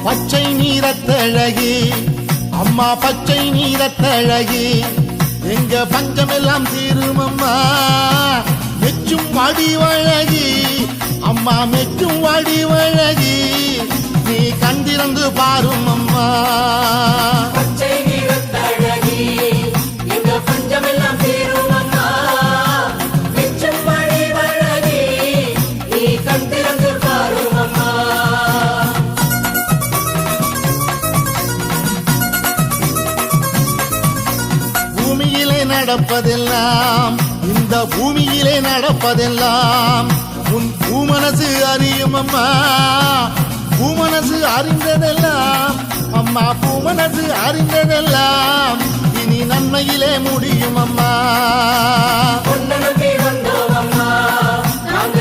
பச்சை நீரத்தழகி அம்மா பச்சை நீரத்தழகி எங்க பஞ்சமெல்லாம் தீரும் அம்மா மெச்சும் வடிவழகி அம்மா மெச்சும் வடிவழகி நீ கண்டிருந்து பாரும் அம்மா பச்சை நீரத்தழகி எங்க பஞ்சமெல்லாம் தீரும் அம்மா மெச்சும் வடிவழகி நீ கண்டிருந்து பாரும் அம்மா பூமியிலே நடப்பதெல்லாம் இந்த பூமியிலே நடப்பதெல்லாம் உன் பூமனசு அறியும் அம்மா பூமனசு அறிந்ததெல்லாம் அம்மா பூமனசு அறிந்ததெல்லாம் இனி நன்மையிலே முடியும் அம்மா பொன்ன நம்பி வந்தோம் அம்மா நாங்க